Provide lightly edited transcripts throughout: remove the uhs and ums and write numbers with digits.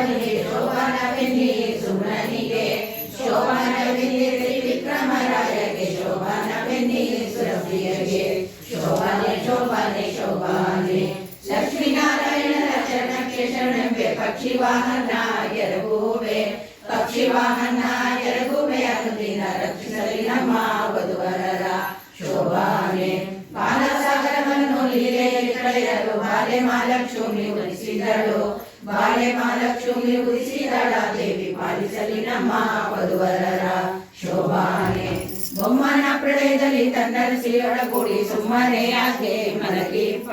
ಶೋಭಾನಿಗೆ ಶೋಭಾನವೆನ್ನಿ ಸುಮ್ರನಿಗೆ ಶೋಭಾನವೆನ್ನಿ ತ್ರಿವಿಕ್ರಮರಾಯಗೆ ಶೋಭಾನವೆನ್ನಿ ಸುರಪ್ರಿಯಗೆ ಶೋಭಾನೆ ಶೋಭಾನೆ ಶೋಭಾನೆ ಲಕ್ಷ್ಮೀನಾರಾಯಣರ ಚರಣಕ್ಕೆ ಶರಣೆಂಬೆ ಪಕ್ಷಿ ವಾಹನ ಎರಗುವೆ ಪಕ್ಷಿ ವಾಹನ ಎರಗುವೆ ಅನುದಿನ ರಕ್ಷಿಸಲಿ ನಮ್ಮ ವಧುವರರ ಶೋಭಾನೆ ಬಾಲಸಾಗರವನ್ನು ಲೀಲೆಯಲ್ಲಿ ಕಳೆಯಲು ಬಾಲೆ ಮಹಾಲಕ್ಷ್ಮಿ ಉದಿಸಿದಳು ಬಾಲೆ ಮಹಾಲಕ್ಷ್ಮಿ ಉದಿಸಿದಳ ದೇವಿ ಪಾಲಿಸಲಿ ನಮ್ಮ ವಧುವರರ ಶೋಭಾನೆ ಬೊಮ್ಮನ ಪ್ರಳಯದಲ್ಲಿ ತನ್ನರಸಿಯೊಳಗೂಡಿ ಸುಮ್ಮನೆ ಯಾಕೆ ಮಲಗಿಪ್ಪ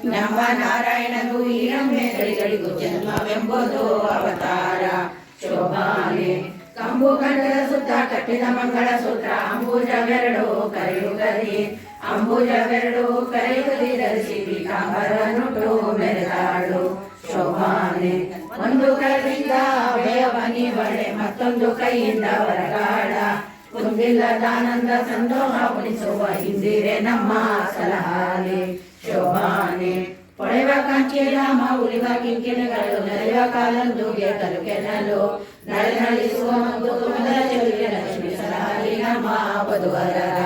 ನಮ್ಮ ನಾರಾಯಣನು ಈ ರಮ್ಯ ಗಳಿಗಳಿಗೂ ಜನ್ಮವೆಂಬುದು ಅವತಾರ ಶೋಭಾನೆ ಕಂಬು ಗಂಡದ ಸುತ್ತ ಕಟ್ಟಿದ ಮಂಗಳ ಸೂತ್ರ ಅಂಬುಜವೆರಡು ಕರೆಯುಗದಿ ಅಂಬುಜವೆರಡು ಕರೆಯುಗದಿ ಧರಿಸಿ ಪೀತಾಂಬರನುಟ್ಟು ಮೆರೆದಾಳು ಶೋಭಾನೆ ಒಂದು ಕೈಯಿಂದ ಅಭಯವನಿ ಬಳೆ ಮತ್ತೊಂದು ಕೈಯಿಂದ ವರಗಾಳ ಕುಂದಿಲ್ಲದಾನಂದ ಸಂದೋಹ ಉಳಿಸುವ ಇಂದಿರೆ ನಮ್ಮ ಸಲಹಾಲೆ ಶೋಭಾನೆ ಪೊಳೆವ ಕಾಂಚಿ ರಾಮ ಉಳಿವ ಕಿಂಕಿಣಗಳು ನಡೆಯುವ ಕಾಲಂದುಗೆ ಕರುಕೆನಲು ನಡೆಸುವ ಮೊದಲ ಚೆಲುವಿನ ಲಕ್ಷ್ಮಿ ಸಲಹಾಲಿ ನಮ್ಮ ವಧುವರರ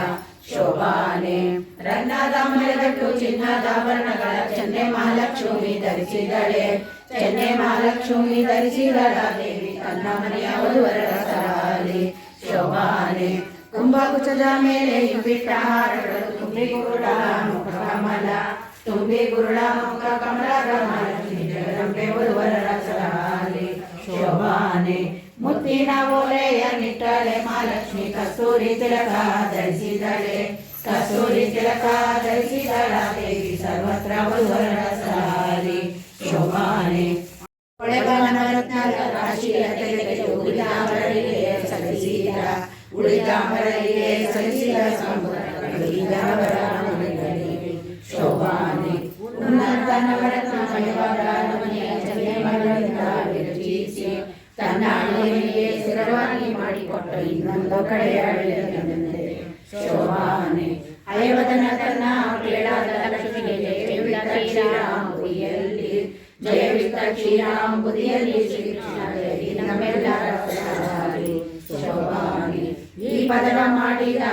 ಶೋಭಾನೆ ರನ್ನದ ಮಳೆಗಟ್ಟು ಚಿನ್ನದ ಆಭರಣಗಳ ಚೆನ್ನೈ ಮಹಾಲಕ್ಷ್ಮಿ ಧರಿಸಿದಳೆ ಚೆನ್ನೈ ಮಹಾಲಕ್ಷ್ಮಿ ಧರಿಸಿದಳ ದೇವಿ ತನ್ನ ಮನೆಯ ವಧುವರರ ಸಲಹಾಲಿ ಶೋಭಾನೆ ಕುಂಭಕುಚದ ಮೇಲೆ ಬಿಟ್ಟ ಹಾರಗಳು ತುಂಬಿ ಗುರುಳ ಮುಖ ಕಮಲ ತುಂಬಿ ಗುರುಳ ಮುಖ ಕಮಲದ ಮಹಾಲಕ್ಷ್ಮಿ ಜಗದಂಬೆ ವಧುವರರ ಸಲಹಾಲಿ ಶೋಭಾನೆ ಮುತ್ತಿನ ಓಲೆಯ ನಿಟ್ಟಳೆ ಮಹಾಲಕ್ಷ್ಮಿ ಕಸ್ತೂರಿ ತಿಲಕ ಧರಿಸಿದಳೆ ಕಸ್ತೂರಿ ತಿಲಕ ಧರಿಸಿದಳ ದೇವಿ ಸರ್ವತ್ರ ವಧುವರರ ಸಲಹಾಲಿ ಶೋಭಾನೆ ರಾಶಿಯ ತೆಗೆದು ಉಳಿದಾಮರರಿಗೆ ಸಲ್ಲಿಸಿದ ಉಳಿದಾಮರರಿಗೆ ಸಲ್ಲಿಸಿದ ಶೋಭಾನೆ ವಿರಚಿಸಿ ತನ್ನ ಅಳಿಯನಿಗೆ ಸ್ಥಿರವಾಗಿ ಮಾಡಿಕೊಟ್ಟ ಇನ್ನೊಂದು ಕಡೆಯ ಶೋಭಾನೆ ಹಯವದನ ತನ್ನ ಕೇಳಾದ ಲಕ್ಷ್ಮಿಗೆ ಜಯವಿಯಲ್ಲಿ ಜಯವಿತ್ತ ಕ್ಷೀರಾಂಬುದಿಯಲ್ಲಿ ಶ್ರೀಕೃಷ್ಣ ನಮ್ಮೆಲ್ಲರ ಸಲಹಾಲಿ ಶೋಭಾನೆ ಈ ಪದವ ಮಾಡಿದ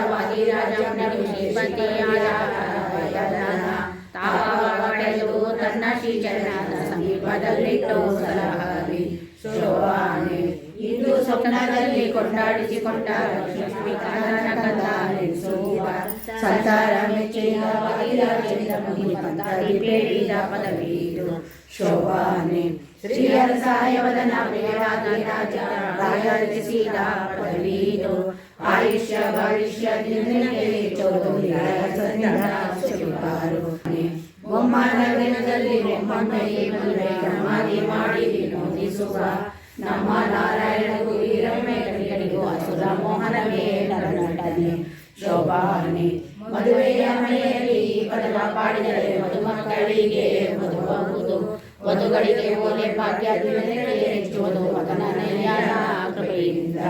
ತಾವಡೆದು ತನ್ನ ಶ್ರೀಚರಣದ ಸಮೀಪದಲ್ಲಿಟ್ಟು ಸಲಹಾಲಿ ಶೋಭಾನೆ ಇಂದು ಸ್ವಪ್ನದಲ್ಲಿ ಕೊಂಡಾಡಿಸಿಕೊಂಡ ಲಕ್ಷ್ಮೀ ಕನಕದ ನೆನೆಸುವ ಸಂಸಾರ ಮೆಚ್ಚಿದ ಬೇಡಿದ ಪದವೀರು ಶೋಭಾನೆ ಶ್ರೀಹರ ಸಹಾಯವದನ ಪ್ರಿಯರಾದ ರಾಜರಿಸಿದ ಪದವೀರು ಆಯುಷ್ಯ ಭವಿಷ್ಯ ಬೊಮ್ಮನಗರದಲ್ಲಿ ಬೊಮ್ಮಣ್ಣಯ್ಯ ಮದುವೆ ಮಾಡಿ ವಿನೋದಿಸುವ ನಮ್ಮ ನಾರಾಯಣಗೂ ಈ ರಮ್ಯ ಕಡಿಗಳಿಗೂ ಅಸುರ ಮೋಹನವೇ ನರನಟನೆ ಶೋಭಾನೆ ಮದುವೆಯ ಮನೆಯಲ್ಲಿ ಪದವ ಪಾಡಿದರೆ ಮದುಮಕ್ಕಳಿಗೆ ಮದುವಾಗುವುದು ವಧುಗಳಿಗೆ ಓಲೆ ಭಾಗ್ಯ ಹೆಚ್ಚುವುದು ಮಗನನೆಯ ಕೃಪೆಯಿಂದ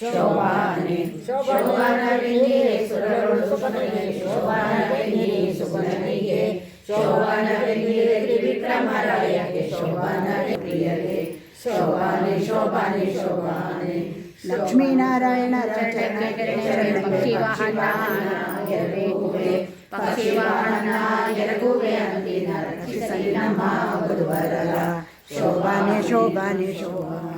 ಶೋಭಾನೆ ಶೋಭಾನವೆಂದಿರೆ ಸುರರು ಸುಪನಿಗೆ ಶೋಭಾನವೆಂದಿರೆ ಸುಪನಿಗೆ ಶೋಭಾನವೆಂದಿರೆ ತ್ರಿವಿಕ್ರಮರಾಯಗೆ ಶೋಭಾನವೇ ಪ್ರಿಯಗೆ ಶೋಭಾನೆ ಶೋಭಾನೆ ಶೋಭಾನೆ ಲಕ್ಷ್ಮೀನಾರಾಯಣರ ಪಕ್ಷಿ ವಾಹನ ಎರಗುವೆ ಅಂದಿನ ರಕ್ಷಿಸಲಿ ನಮ್ಮ ವಧುವರರ ಶೋಭಾನೆ ಶೋಭಾನೆ ಶೋಭಾನೆ